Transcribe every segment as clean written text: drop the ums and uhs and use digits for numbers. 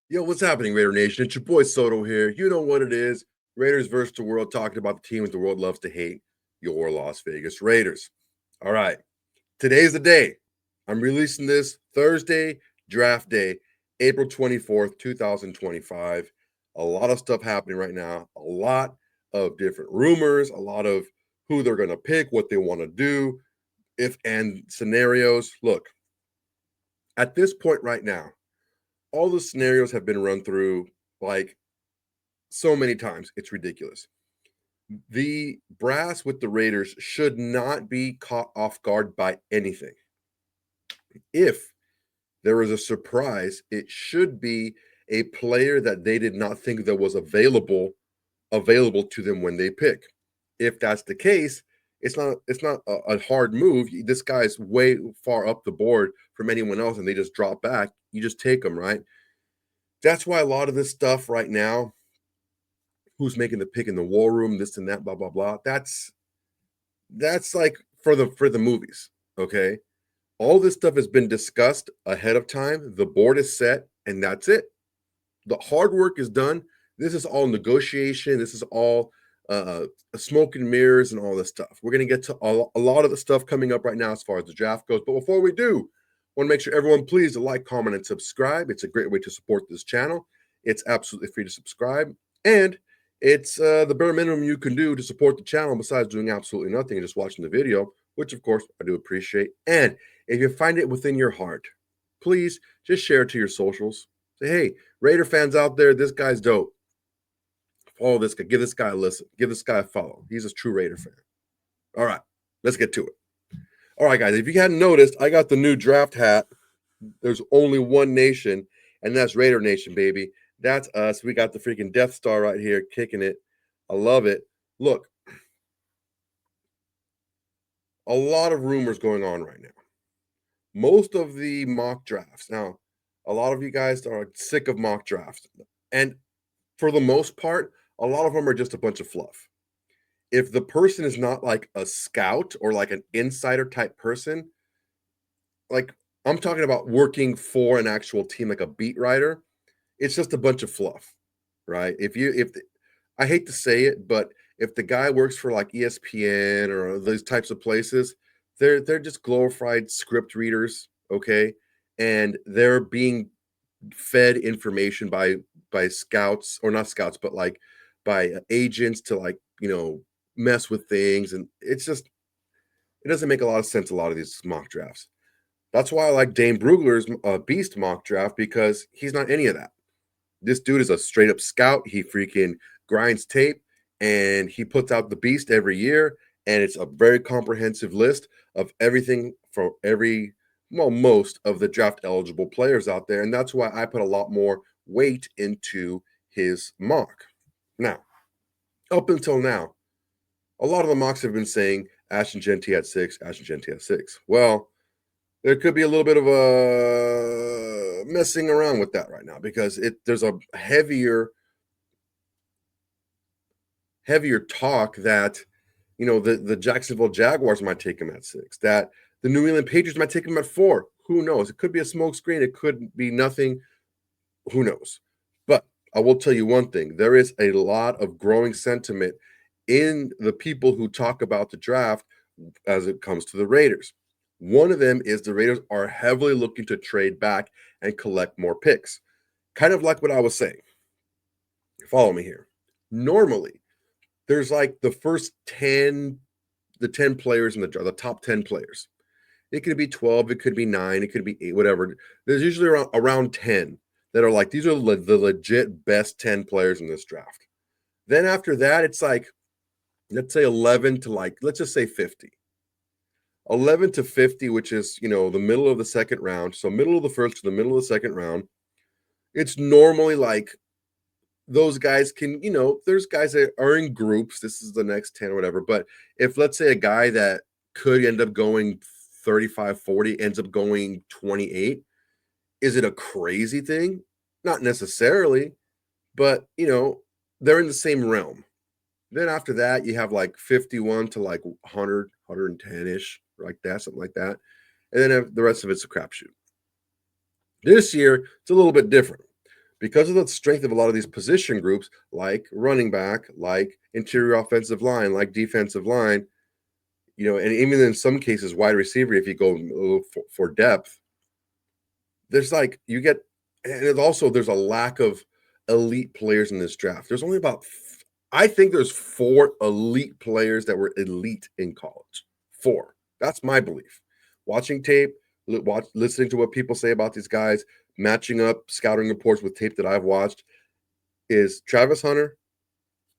Yo, what's happening, Raider Nation? It's your boy Soto here. You know what it is. Raiders versus the world, talking about the teams the world loves to hate, your Las Vegas Raiders. All right. Today's the day. I'm releasing this Thursday, draft day, April 24th, 2025. A lot of stuff happening right now. A lot of different rumors, a lot of who they're going to pick, what they want to do, if and scenarios. Look, at this point right now, all the scenarios have been run through like so many times. It's ridiculous. The brass with the Raiders should not be caught off guard by anything. If there is a surprise, it should be a player that they did not think that was available to them when they pick. If that's the case, it's not a hard move. This guy's way far up the board from anyone else, and they just drop back. You just take them, right? That's why a lot of this stuff right now, who's making the pick in the war room, this and that, blah blah blah. That's like for the movies. Okay, all this stuff has been discussed ahead of time. The board is set, and that's it. The hard work is done. This is all negotiation. This is all smoke and mirrors and all this stuff. We're going to get to a lot of the stuff coming up right now as far as the draft goes. But before we do, I want to make sure everyone please to like, comment, and subscribe. It's a great way to support this channel. It's absolutely free to subscribe. And it's the bare minimum you can do to support the channel besides doing absolutely nothing and just watching the video, which of course I do appreciate. And if you find it within your heart, please just share it to your socials. Say, hey, Raider fans out there, this guy's dope. Follow this guy. Give this guy a listen. Give this guy a follow. He's a true Raider fan. All right, let's get to it. All right, guys, if you hadn't noticed, I got the new draft hat. There's only one nation, and that's Raider Nation, baby. That's us. We got the freaking Death Star right here kicking it. I love it. Look, a lot of rumors going on right now. Most of the mock drafts. Now, a lot of you guys are sick of mock drafts. And for the most part, a lot of them are just a bunch of fluff. If the person is not like a scout or like an insider type person, like I'm talking about working for an actual team, like a beat writer, it's just a bunch of fluff, right? I hate to say it, but if the guy works for like ESPN or those types of places, they're just glorified script readers, okay? And they're being fed information by scouts, or not scouts, but like by agents to like, mess with things, and it doesn't make a lot of sense, a lot of these mock drafts. That's why I like Dane Brugler's Beast mock draft, because he's not any of that. This dude is a straight up scout. He freaking grinds tape and he puts out the Beast every year. And it's a very comprehensive list of everything for most of the draft eligible players out there. And that's why I put a lot more weight into his mock. Now, up until now, a lot of the mocks have been saying Ashton Genty at 6, Ashton Genty at 6. Well, there could be a little bit of a messing around with that right now, because there's a heavier talk that the Jacksonville Jaguars might take him at 6, that the New England Patriots might take him at 4. Who knows? It could be a smokescreen. It could be nothing. Who knows? But I will tell you one thing. There is a lot of growing sentiment in the people who talk about the draft as it comes to the Raiders. One of them is the Raiders are heavily looking to trade back and collect more picks. Kind of like what I was saying. Follow me here. Normally, there's like the first 10, the 10 players in the top 10 players. It could be 12, it could be 9, it could be 8, whatever. There's usually around 10 that are like, these are the legit best 10 players in this draft. Then after that, it's like, let's say 11 to like, let's just say 50. 11 to 50, which is, the middle of the second round. So middle of the first to the middle of the second round. It's normally like those guys can, there's guys that are in groups. This is the next 10 or whatever. But if, let's say, a guy that could end up going 35, 40 ends up going 28, is it a crazy thing? Not necessarily, but, they're in the same realm. Then after that, you have like 51 to like 100, 110-ish, like that, something like that. And then the rest of it's a crapshoot. This year, it's a little bit different. because of the strength of a lot of these position groups, like running back, like interior offensive line, like defensive line, and even in some cases, wide receiver, if you go for depth, there's like you get, and also there's a lack of elite players in this draft. There's only about, I think there's 4 elite players that were elite in college. 4. That's my belief. Watching tape, listening to what people say about these guys, matching up scouting reports with tape that I've watched, is Travis Hunter,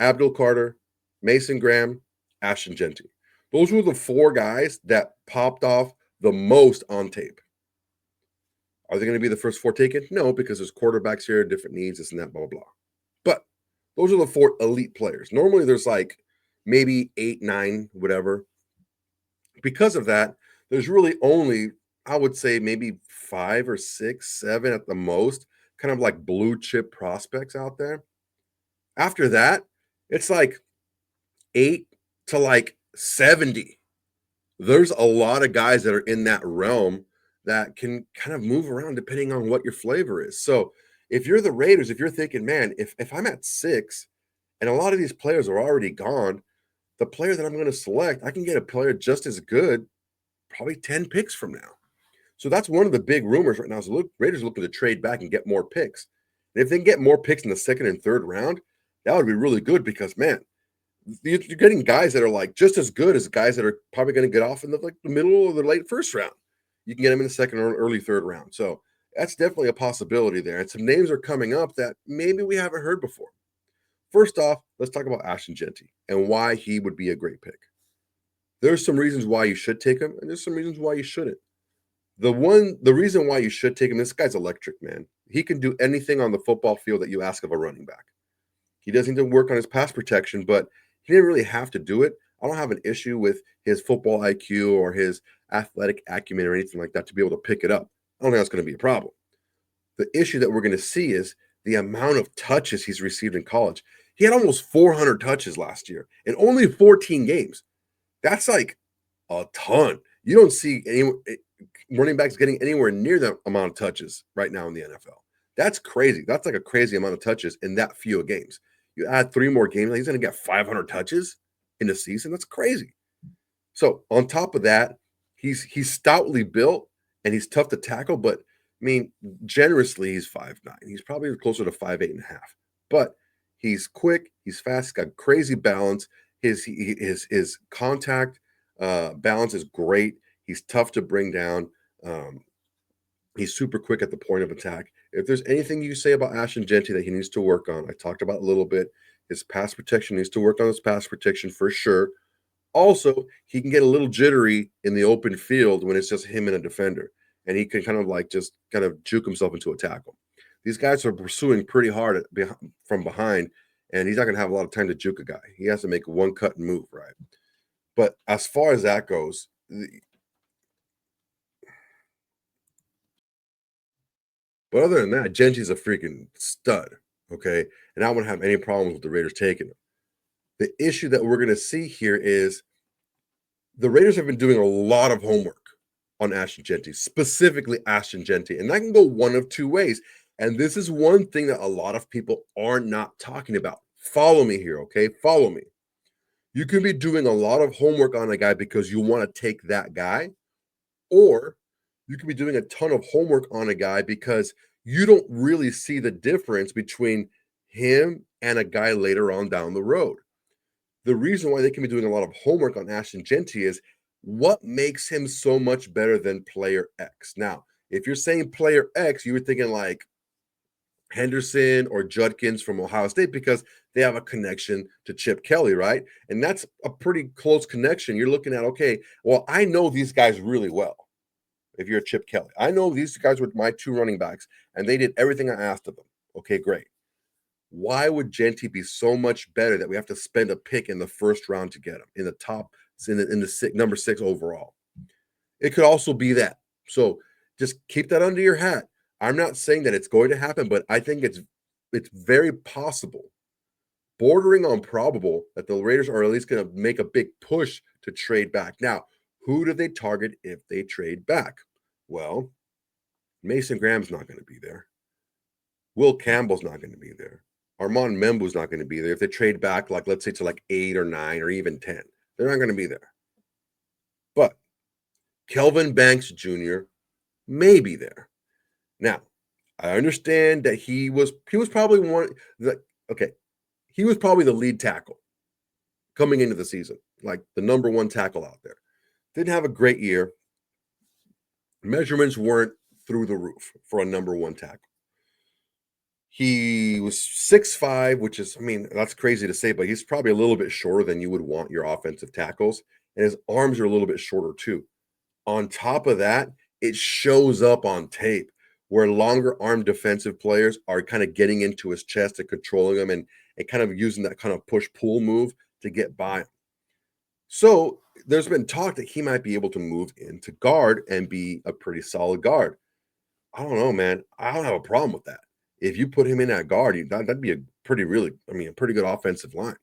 Abdul Carter, Mason Graham, Ashton Genty. Those were the 4 guys that popped off the most on tape. Are they going to be the first 4 taken? No, because there's quarterbacks here, different needs, this and that, blah, blah, blah. But those are the 4 elite players. Normally there's like maybe 8, 9, whatever. Because of that, there's really only, I would say, maybe 5 or 6, 7 at the most, kind of like blue chip prospects out there. After that, it's like 8 to like 70. There's a lot of guys that are in that realm that can kind of move around depending on what your flavor is. So if you're the Raiders, if you're thinking, man, if I'm at 6 and a lot of these players are already gone, the player that I'm going to select, I can get a player just as good, probably 10 picks from now. So that's one of the big rumors right now. Is Raiders looking to trade back and get more picks. And if they can get more picks in the 2nd and 3rd round, that would be really good because, man, you're getting guys that are like just as good as guys that are probably going to get off in the middle or the late 1st round. You can get them in the 2nd or early 3rd round. So that's definitely a possibility there. And some names are coming up that maybe we haven't heard before. First off, let's talk about Ashton Genty and why he would be a great pick. There's some reasons why you should take him, and there's some reasons why you shouldn't. The reason why you should take him, this guy's electric, man. He can do anything on the football field that you ask of a running back. He doesn't need to work on his pass protection, but he didn't really have to do it. I don't have an issue with his football IQ or his athletic acumen or anything like that to be able to pick it up. I don't think that's going to be a problem. The issue that we're going to see is the amount of touches he's received in college. He had almost 400 touches last year in only 14 games. That's like a ton. You don't see any running backs getting anywhere near that amount of touches right now in the NFL. That's crazy. That's like a crazy amount of touches in that few games. You add 3 more games, he's going to get 500 touches in a season. That's crazy. So on top of that, he's stoutly built and he's tough to tackle. But I mean, generously, he's 5'9". He's probably closer to 5'8.5". But he's quick. He's fast. He's got crazy balance. His contact balance is great. He's tough to bring down. He's super quick at the point of attack. If there's anything you say about Ashton Genty that he needs to work on, I talked about a little bit. His pass protection needs to work on his pass protection for sure. Also, he can get a little jittery in the open field when it's just him and a defender, and he can kind of like just kind of juke himself into a tackle. These guys are pursuing pretty hard from behind, and he's not going to have a lot of time to juke a guy. He has to make one cut and move, right? But as far as that goes, but other than that, Genty's a freaking stud, okay? And I wouldn't have any problems with the Raiders taking him. The issue that we're going to see here is the Raiders have been doing a lot of homework on Ashton Genty, specifically Ashton Genty. And that can go one of 2 ways. And this is one thing that a lot of people are not talking about. Follow me here, okay? Follow me. You can be doing a lot of homework on a guy because you want to take that guy, or you could be doing a ton of homework on a guy because you don't really see the difference between him and a guy later on down the road. The reason why they can be doing a lot of homework on Ashton Genty is what makes him so much better than player X. Now, if you're saying player X, you were thinking like Henderson or Judkins from Ohio State because they have a connection to Chip Kelly, right? And that's a pretty close connection. You're looking at, okay, well, I know these guys really well. If you're a Chip Kelly, I know these guys were my 2 running backs, and they did everything I asked of them. Okay, great. Why would Genty be so much better that we have to spend a pick in the 1st round to get him in the top, in the number 6 overall? It could also be that. So just keep that under your hat. I'm not saying that it's going to happen, but I think it's very possible, bordering on probable, that the Raiders are at least going to make a big push to trade back. Now, who do they target if they trade back? Well, Mason Graham's not going to be there. Will Campbell's not going to be there. Armand Membu's not going to be there. If they trade back, like let's say to like 8 or 9 or even 10, they're not going to be there. But Kelvin Banks Jr. may be there. Now, I understand that he was probably one the okay. He was probably the lead tackle coming into the season, like the number one tackle out there. Didn't have a great year. Measurements weren't through the roof for a number one tackle. He was 6'5", which is, I mean, that's crazy to say, but he's probably a little bit shorter than you would want your offensive tackles. And his arms are a little bit shorter too. On top of that, it shows up on tape where longer arm defensive players are kind of getting into his chest and controlling him and kind of using that kind of push-pull move to get by him. So there's been talk that he might be able to move into guard and be a pretty solid guard. I don't know, man. I don't have a problem with that. If you put him in that guard, that'd be a pretty a pretty good offensive line.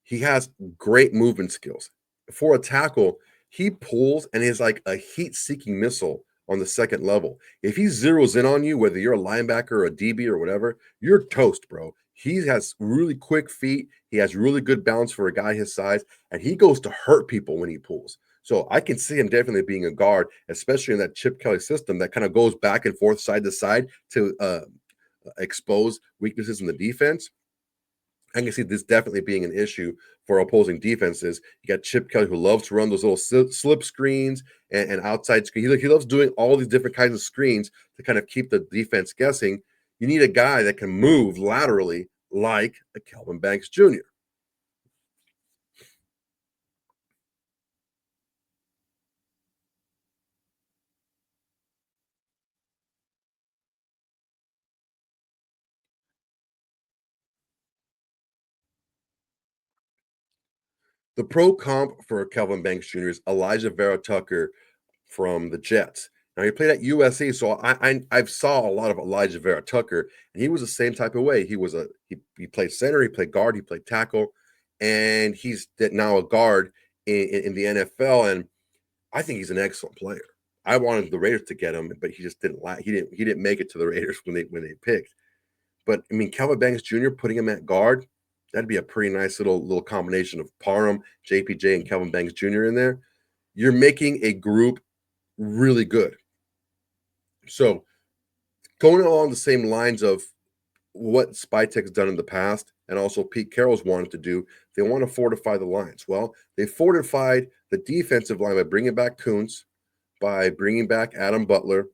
He has great movement skills. For a tackle, he pulls and is like a heat-seeking missile on the second level. If he zeroes in on you, whether you're a linebacker or a DB or whatever, you're toast, bro. He has really quick feet. He has really good balance for a guy his size, and he goes to hurt people when he pulls. So I can see him definitely being a guard, especially in that Chip Kelly system that kind of goes back and forth, side to side to expose weaknesses in the defense. I can see this definitely being an issue for opposing defenses. You got Chip Kelly, who loves to run those little slip screens and outside screen. He loves doing all these different kinds of screens to kind of keep the defense guessing. You need a guy that can move laterally like a Kelvin Banks Jr. The pro comp for Kelvin Banks Jr. is Elijah Vera Tucker from the Jets. Now he played at USC, so I've saw a lot of Elijah Vera Tucker, and he was the same type of way. He played center, he played guard, he played tackle, and he's now a guard in the NFL. And I think he's an excellent player. I wanted the Raiders to get him, but he just didn't like. He didn't make it to the Raiders when they picked. But I mean, Kelvin Banks Jr. putting him at guard, that'd be a pretty nice little combination of Parham, JPJ, and Kelvin Banks Jr. in there. You're making a group really good. So going along the same lines of what Spytek's done in the past, and also Pete Carroll's wanted to do, they want to fortify the lines. Well, they fortified the defensive line by bringing back Kuntz, by bringing back Adam Butler,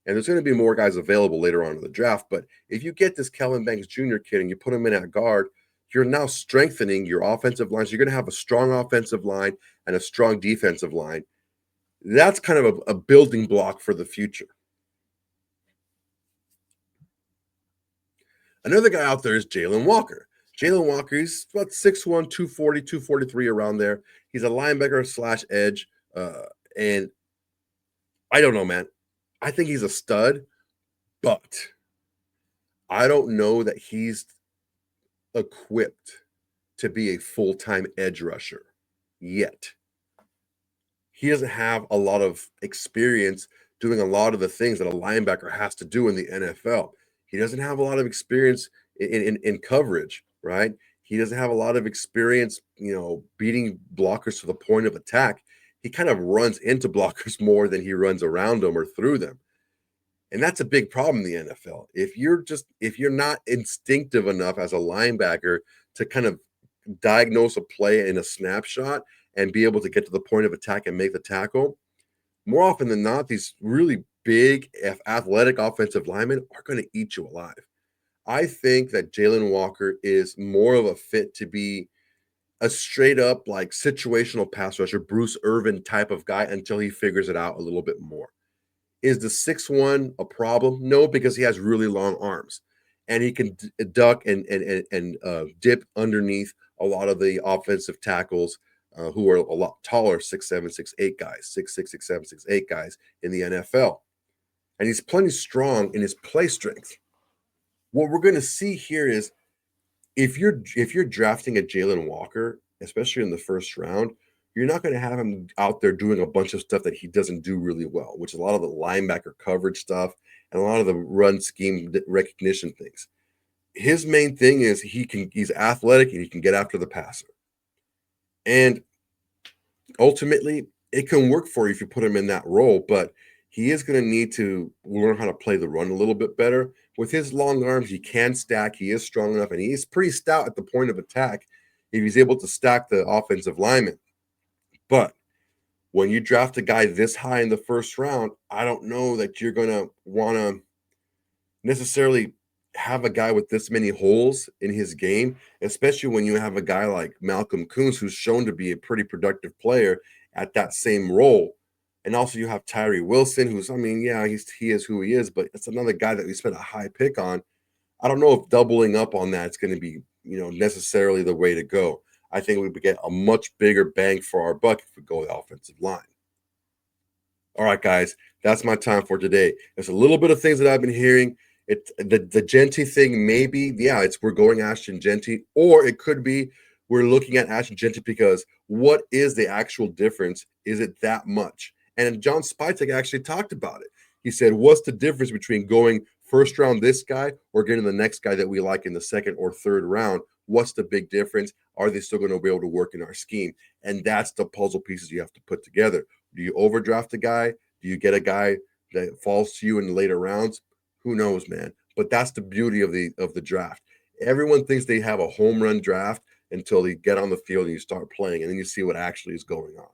and there's going to be more guys available later on in the draft. But if you get this Kelvin Banks Jr. kid and you put him in at guard, you're now strengthening your offensive lines. You're going to have a strong offensive line and a strong defensive line. That's kind of a building block for the future. Another guy out there is Jalen Walker. Jalen Walker, he's about 6'1", 240, 243 around there. He's a linebacker slash edge. And I don't know, man. I think he's a stud, but I don't know that he's equipped to be a full-time edge rusher yet. He doesn't have a lot of experience doing a lot of the things that a linebacker has to do in the NFL. He doesn't have a lot of experience in coverage, right? He doesn't have a lot of experience, beating blockers to the point of attack. He kind of runs into blockers more than he runs around them or through them. And that's a big problem in the NFL. If you're not instinctive enough as a linebacker to kind of diagnose a play in a snapshot and be able to get to the point of attack and make the tackle, more often than not, these really big athletic offensive linemen are going to eat you alive. I think that Jalen Walker is more of a fit to be a straight up like situational pass rusher, Bruce Irvin type of guy until he figures it out a little bit more. Is the 6'1" a problem? No, because he has really long arms and he can duck and dip underneath a lot of the offensive tackles who are a lot taller, 6'7", 6'8" guys, 6'6", 6'7", 6'8" guys in the NFL. And he's plenty strong in his play strength. What we're going to see here is if you're drafting a Jalen Walker, especially in the first round, you're not going to have him out there doing a bunch of stuff that he doesn't do really well, which is a lot of the linebacker coverage stuff and a lot of the run scheme recognition things. His main thing is he's athletic and he can get after the passer. And ultimately, it can work for you if you put him in that role, but he is going to need to learn how to play the run a little bit better. With his long arms, he can stack. He is strong enough, and he's pretty stout at the point of attack if he's able to stack the offensive lineman. But when you draft a guy this high in the first round, I don't know that you're going to want to necessarily have a guy with this many holes in his game, especially when you have a guy like Malcolm Koonce, who's shown to be a pretty productive player at that same role. And also you have Tyree Wilson, who's, I mean, yeah, he is who he is, but it's another guy that we spent a high pick on. I don't know if doubling up on that is going to be, necessarily the way to go. I think we would get a much bigger bang for our buck if we go with the offensive line. All right, guys, that's my time for today. There's a little bit of things that I've been hearing. The Genty thing, maybe, yeah, we're going Ashton Genty, or it could be we're looking at Ashton Genty because what is the actual difference? Is it that much? And John Spytek actually talked about it. He said, what's the difference between going first round this guy or getting the next guy that we like in the second or third round? What's the big difference? Are they still going to be able to work in our scheme? And that's the puzzle pieces you have to put together. Do you overdraft a guy? Do you get a guy that falls to you in the later rounds? Who knows, man? But that's the beauty of the draft. Everyone thinks they have a home run draft until they get on the field and you start playing, and then you see what actually is going on.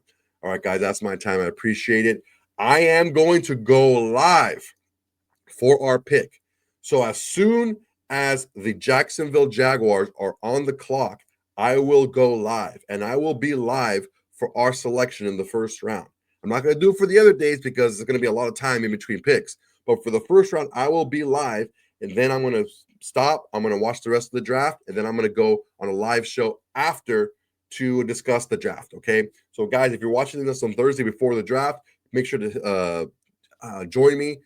All right, guys, that's my time. I appreciate it. I am going to go live for our pick. So as soon as the Jacksonville Jaguars are on the clock, I will go live, and I will be live for our selection in the first round. I'm not going to do it for the other days because there's going to be a lot of time in between picks. But for the first round, I will be live, and then I'm going to stop. I'm going to watch the rest of the draft, and then I'm going to go on a live show after to discuss the draft, okay? So, guys, if you're watching this on Thursday before the draft, make sure to join me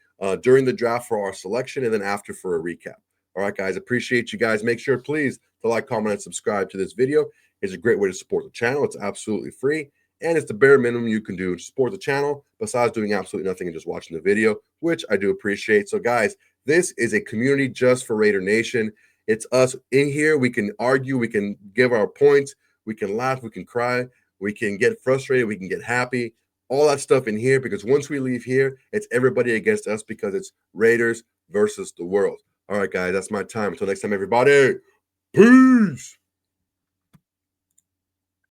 during the draft for our selection and then after for a recap. All right, guys, appreciate you guys. Make sure, please, to like, comment, and subscribe to this video. It's a great way to support the channel. It's absolutely free, and it's the bare minimum you can do to support the channel besides doing absolutely nothing and just watching the video, which I do appreciate. So, guys, this is a community just for Raider Nation. It's us in here. We can argue. We can give our points. We can laugh. We can cry. We can get frustrated. We can get happy. All that stuff in here, because once we leave here, it's everybody against us because it's Raiders versus the world. All right, guys, that's my time. Until next time, everybody, peace.